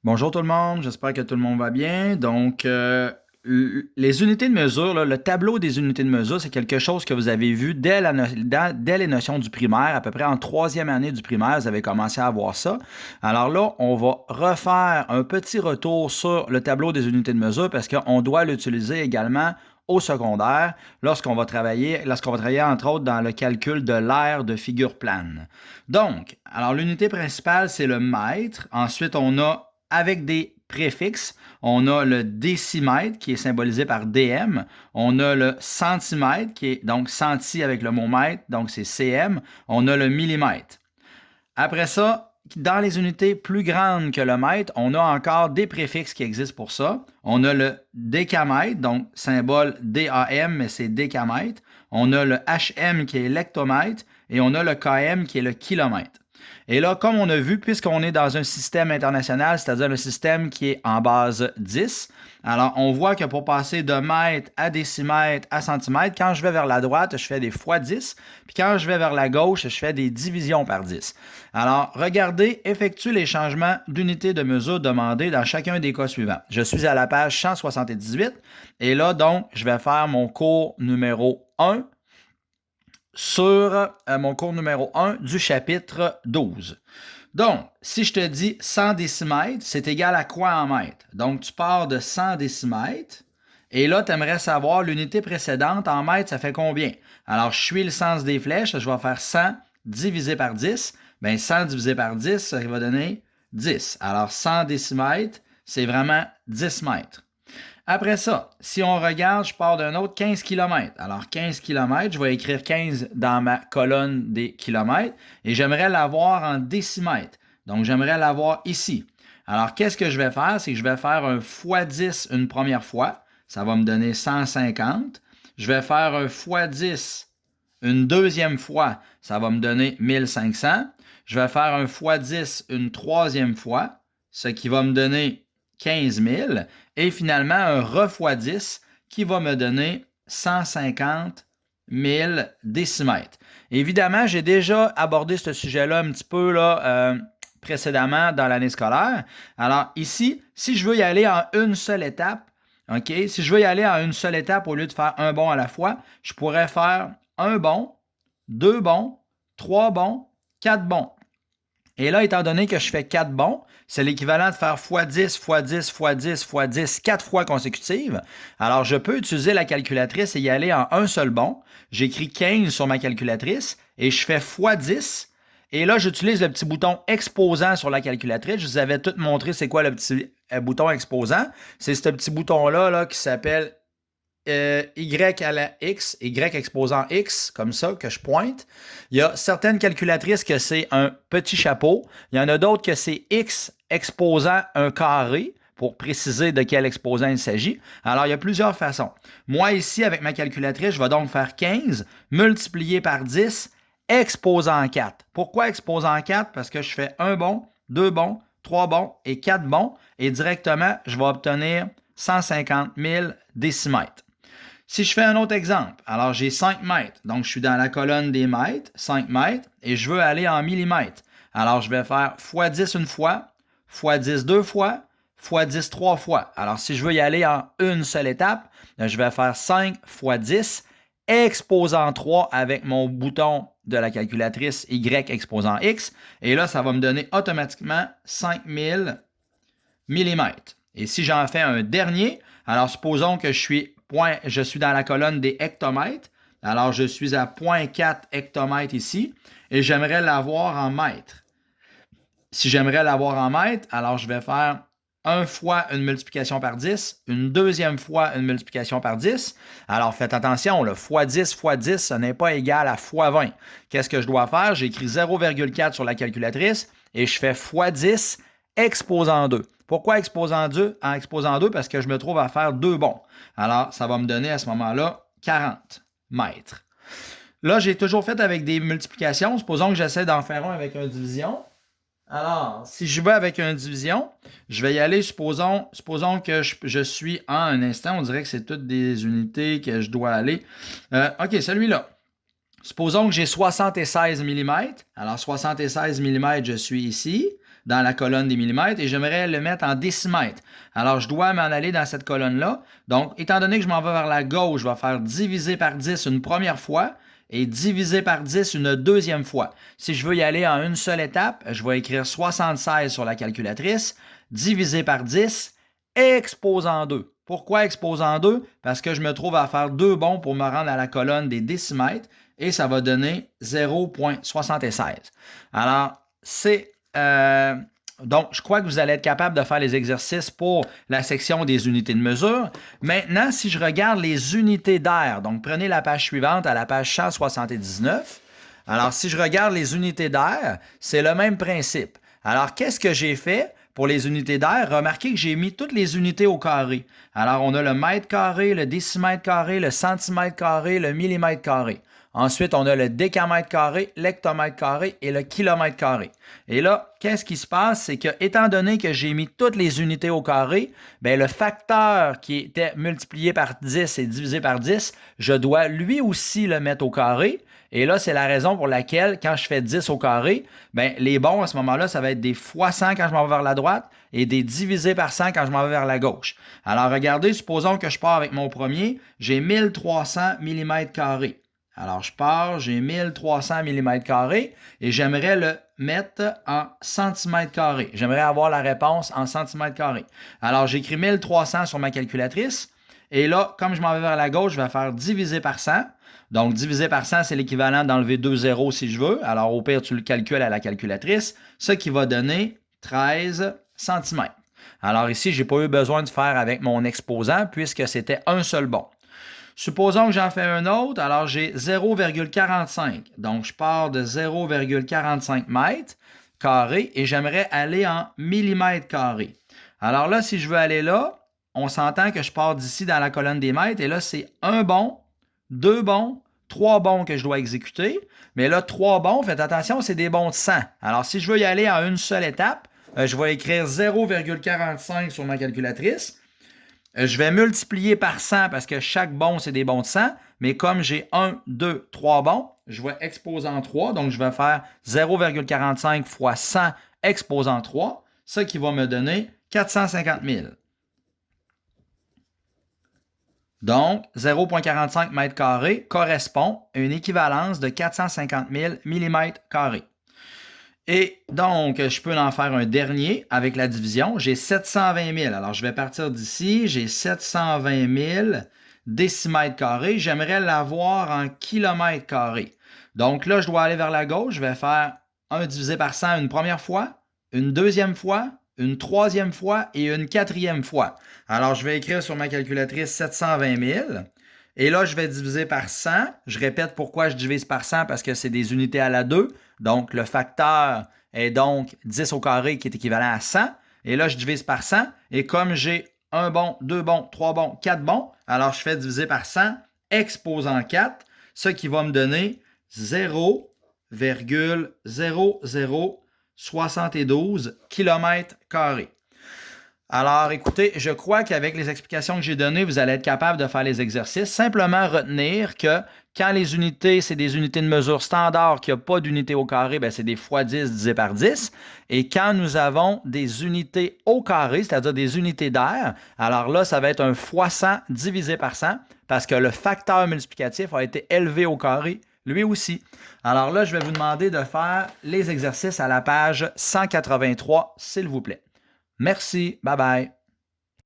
Bonjour tout le monde, j'espère que tout le monde va bien. Donc, les unités de mesure, là, le tableau des unités de mesure, c'est quelque chose que vous avez vu dès les notions du primaire, à peu près en troisième année du primaire, vous avez commencé à voir ça. Alors là, on va refaire un petit retour sur le tableau des unités de mesure parce qu'on doit l'utiliser également au secondaire lorsqu'on va travailler entre autres dans le calcul de l'aire de figure plane. Donc, alors l'unité principale, c'est le mètre. Ensuite, on a avec des préfixes, on a le décimètre qui est symbolisé par DM. On a le centimètre qui est donc centi avec le mot mètre, donc c'est CM. On a le millimètre. Après ça, dans les unités plus grandes que le mètre, on a encore des préfixes qui existent pour ça. On a le décamètre, donc symbole DAM, mais c'est décamètre. On a le HM qui est l'hectomètre et on a le KM qui est le kilomètre. Et là, comme on a vu, puisqu'on est dans un système international, c'est-à-dire un système qui est en base 10, alors on voit que pour passer de mètre à décimètre à centimètre, quand je vais vers la droite, je fais des fois 10, puis quand je vais vers la gauche, je fais des divisions par 10. Alors, regardez, effectue les changements d'unité de mesure demandés dans chacun des cas suivants. Je suis à la page 178, et là, donc, je vais faire mon cours numéro 1 sur mon cours numéro 1 du chapitre 12. Donc, si je te dis 100 décimètres, c'est égal à quoi en mètres? Donc, tu pars de 100 décimètres et là, tu aimerais savoir l'unité précédente en mètres, ça fait combien? Alors, je suis le sens des flèches, je vais faire 100 divisé par 10. Bien, 100 divisé par 10, ça va donner 10. Alors, 100 décimètres, c'est vraiment 10 mètres. Après ça, si on regarde, je pars d'un autre 15 km. Alors, 15 km, je vais écrire 15 dans ma colonne des kilomètres et j'aimerais l'avoir en décimètres. Donc, j'aimerais l'avoir ici. Alors, qu'est-ce que je vais faire? C'est que je vais faire un fois 10 une première fois. Ça va me donner 150. Je vais faire un fois 10 une deuxième fois. Ça va me donner 1500. Je vais faire un fois 10 une troisième fois, ce qui va me donner 15 000 et finalement un re 10 qui va me donner 150 000 décimètres. Évidemment, j'ai déjà abordé ce sujet-là un petit peu précédemment dans l'année scolaire. Alors ici, si je veux y aller en une seule étape, OK, si je veux y aller en une seule étape au lieu de faire un bond à la fois, je pourrais faire un bond, deux bons, trois bons, quatre bons. Et là, étant donné que je fais 4 bons, c'est l'équivalent de faire x10, x10, x10, x10, 4 fois consécutives. Alors, je peux utiliser la calculatrice et y aller en un seul bond. J'écris 15 sur ma calculatrice et je fais x10. Et là, j'utilise le petit bouton exposant sur la calculatrice. Je vous avais tout montré c'est quoi le petit bouton exposant. C'est ce petit bouton-là qui s'appelle Y à la X, Y exposant X, comme ça, que je pointe. Il y a certaines calculatrices que c'est un petit chapeau. Il y en a d'autres que c'est X exposant un carré pour préciser de quel exposant il s'agit. Alors, il y a plusieurs façons. Moi, ici, avec ma calculatrice, je vais donc faire 15 multiplié par 10 exposant 4. Pourquoi exposant 4? Parce que je fais un bon, deux bons, trois bons et quatre bons. Et directement, je vais obtenir 150 000 décimètres. Si je fais un autre exemple, alors j'ai 5 mètres, donc je suis dans la colonne des mètres, 5 mètres, et je veux aller en millimètres. Alors je vais faire x10 une fois, x10 deux fois, x10 trois fois. Alors si je veux y aller en une seule étape, je vais faire 5 x 10 exposant 3 avec mon bouton de la calculatrice Y exposant X, et là ça va me donner automatiquement 5000 millimètres. Et si j'en fais un dernier, alors supposons que je suis dans la colonne des hectomètres. Alors, je suis à 0,4 hectomètres ici et j'aimerais l'avoir en mètres. Si j'aimerais l'avoir en mètres, alors je vais faire une fois une multiplication par 10, une deuxième fois une multiplication par 10. Alors, faites attention, le x 10, ce n'est pas égal à x 20. Qu'est-ce que je dois faire? J'écris 0,4 sur la calculatrice et je fais x 10 exposant 2. Pourquoi exposant 2? En exposant 2, parce que je me trouve à faire deux bons. Alors, ça va me donner à ce moment-là 40 mètres. Là, j'ai toujours fait avec des multiplications. Supposons que j'essaie d'en faire un avec une division. Alors, si je vais avec une division, je vais y aller, supposons que je suis en un instant, on dirait que c'est toutes des unités que je dois aller. OK, celui-là. Supposons que j'ai 76 mm. Alors, 76 mm, je suis ici. dans la colonne des millimètres et j'aimerais le mettre en décimètres. Alors, je dois m'en aller dans cette colonne-là. Donc, étant donné que je m'en vais vers la gauche, je vais faire diviser par 10 une première fois et diviser par 10 une deuxième fois. Si je veux y aller en une seule étape, je vais écrire 76 sur la calculatrice, diviser par 10, exposant 2. Pourquoi exposant 2? Parce que je me trouve à faire 2 bonds pour me rendre à la colonne des décimètres et ça va donner 0,76. Alors, donc, je crois que vous allez être capable de faire les exercices pour la section des unités de mesure. Maintenant, si je regarde les unités d'air, donc prenez la page suivante à la page 179. Alors, si je regarde les unités d'air, c'est le même principe. Alors, qu'est-ce que j'ai fait pour les unités d'air? Remarquez que j'ai mis toutes les unités au carré. Alors, on a le mètre carré, le décimètre carré, le centimètre carré, le millimètre carré. Ensuite, on a le décamètre carré, l'hectomètre carré et le kilomètre carré. Et là, qu'est-ce qui se passe? C'est que, étant donné que j'ai mis toutes les unités au carré, bien, le facteur qui était multiplié par 10 et divisé par 10, je dois lui aussi le mettre au carré. Et là, c'est la raison pour laquelle, quand je fais 10 au carré, bien, les bons, à ce moment-là, ça va être des fois 100 quand je m'en vais vers la droite et des divisés par 100 quand je m'en vais vers la gauche. Alors, regardez, supposons que je pars avec mon premier, j'ai 1300 mm². Alors, je pars, j'ai 1300 mm² et j'aimerais le mettre en centimètres carrés. J'aimerais avoir la réponse en centimètres carrés. Alors, j'écris 1300 sur ma calculatrice. Et là, comme je m'en vais vers la gauche, je vais faire diviser par 100. Donc, diviser par 100, c'est l'équivalent d'enlever 2 zéros si je veux. Alors, au pire, tu le calcules à la calculatrice, ce qui va donner 13 cm. Alors ici, je n'ai pas eu besoin de faire avec mon exposant puisque c'était un seul bon. Supposons que j'en fais un autre, alors j'ai 0,45. Donc, je pars de 0,45 mètres carrés et j'aimerais aller en millimètres carrés. Alors là, si je veux aller là, on s'entend que je pars d'ici dans la colonne des mètres et là, c'est un bon, 2 bons, 3 bons que je dois exécuter. Mais là, 3 bons, faites attention, c'est des bons de 100. Alors, si je veux y aller en une seule étape, je vais écrire 0,45 sur ma calculatrice. Je vais multiplier par 100 parce que chaque bon, c'est des bons de 100. Mais comme j'ai 1, 2, 3 bons, je vais exposant 3. Donc, je vais faire 0,45 fois 100 exposant 3. Ce qui va me donner 450 000. Donc, 0,45 m² correspond à une équivalence de 450 000 mm². Et donc, je peux en faire un dernier avec la division. J'ai 720 000. Alors, je vais partir d'ici. J'ai 720 000 décimètres carrés. J'aimerais l'avoir en kilomètres carrés. Donc là, je dois aller vers la gauche. Je vais faire 1 divisé par 100 une première fois, une deuxième fois, une troisième fois et une quatrième fois. Alors, je vais écrire sur ma calculatrice 720 000. Et là, je vais diviser par 100. Je répète pourquoi je divise par 100 parce que c'est des unités à la 2. Donc, le facteur est donc 10 au carré qui est équivalent à 100. Et là, je divise par 100. Et comme j'ai 1 bon, 2 bons, 3 bons, 4 bons, alors je fais diviser par 100 exposant 4, ce qui va me donner 0,0072 km². Alors, écoutez, je crois qu'avec les explications que j'ai données, vous allez être capable de faire les exercices. Simplement retenir que quand les unités, c'est des unités de mesure standard, qu'il n'y a pas d'unité au carré, bien, c'est des fois 10 divisé par 10. Et quand nous avons des unités au carré, c'est-à-dire des unités d'air, alors là, ça va être un fois 100 divisé par 100 parce que le facteur multiplicatif a été élevé au carré lui aussi. Alors là, je vais vous demander de faire les exercices à la page 183, s'il vous plaît. Merci. Bye bye.